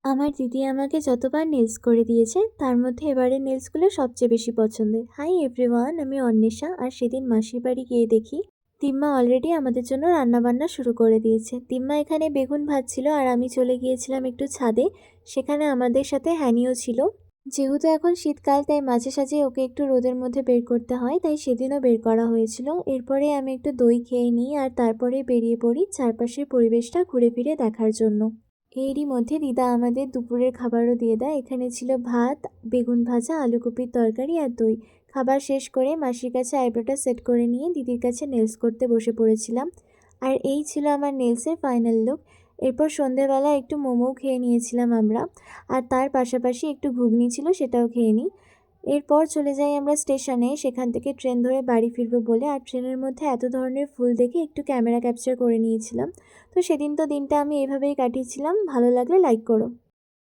আমার দিদি আমাকে যতবার নেলস করে দিয়েছে তার মধ্যে এবারের নেলসগুলো সবচেয়ে বেশি পছন্দের। হাই এভরিওয়ান, আমি অন্বেষা। আর সেদিন মাসির বাড়ি গিয়ে দেখি তিম্মা অলরেডি আমাদের জন্য রান্নাবান্না শুরু করে দিয়েছে। তিম্মা এখানে বেগুন ভাজছিল আর আমি চলে গিয়েছিলাম একটু ছাদে। সেখানে আমাদের সাথে হ্যানিও ছিল। যেহেতু এখন শীতকাল তাই মাঝে সাঝে ওকে একটু রোদের মধ্যে বের করতে হয়, তাই সেদিনও বের করা হয়েছিল। এরপরে আমি একটু দই খেয়ে নিই আর তারপরে বেরিয়ে পড়ি চারপাশের পরিবেশটা ঘুরে ফিরে দেখার জন্য। এরই মধ্যে দিদা আমাদের দুপুরের খাবারও দিয়ে দেয়। এখানে ছিল ভাত, বেগুন ভাজা, আলুকপির তরকারি আর দই। খাবার শেষ করে মাসির কাছে আইব্রোটা সেট করে নিয়ে দিদির কাছে নেলস করতে বসে পড়েছিলাম। আর এই ছিল আমার নেলসের ফাইনাল লুক। এরপর সন্ধেবেলা একটু মোমোও খেয়ে নিয়েছিলাম আমরা। আর তার পাশাপাশি একটু ঘুগনি ছিল, সেটাও খেয়ে নিই। এরপর চলে যাই আমরা স্টেশনে, সেখান থেকে ট্রেন ধরে বাড়ি ফিরবো বলে। আর ট্রেনের মধ্যে এত ধরনের ফুল দেখে একটু ক্যামেরা ক্যাপচার করে নিয়েছিলাম। তো সেদিন তো দিনটা আমি এভাবেই কাটিয়েছিলাম। ভালো লাগলে লাইক করো।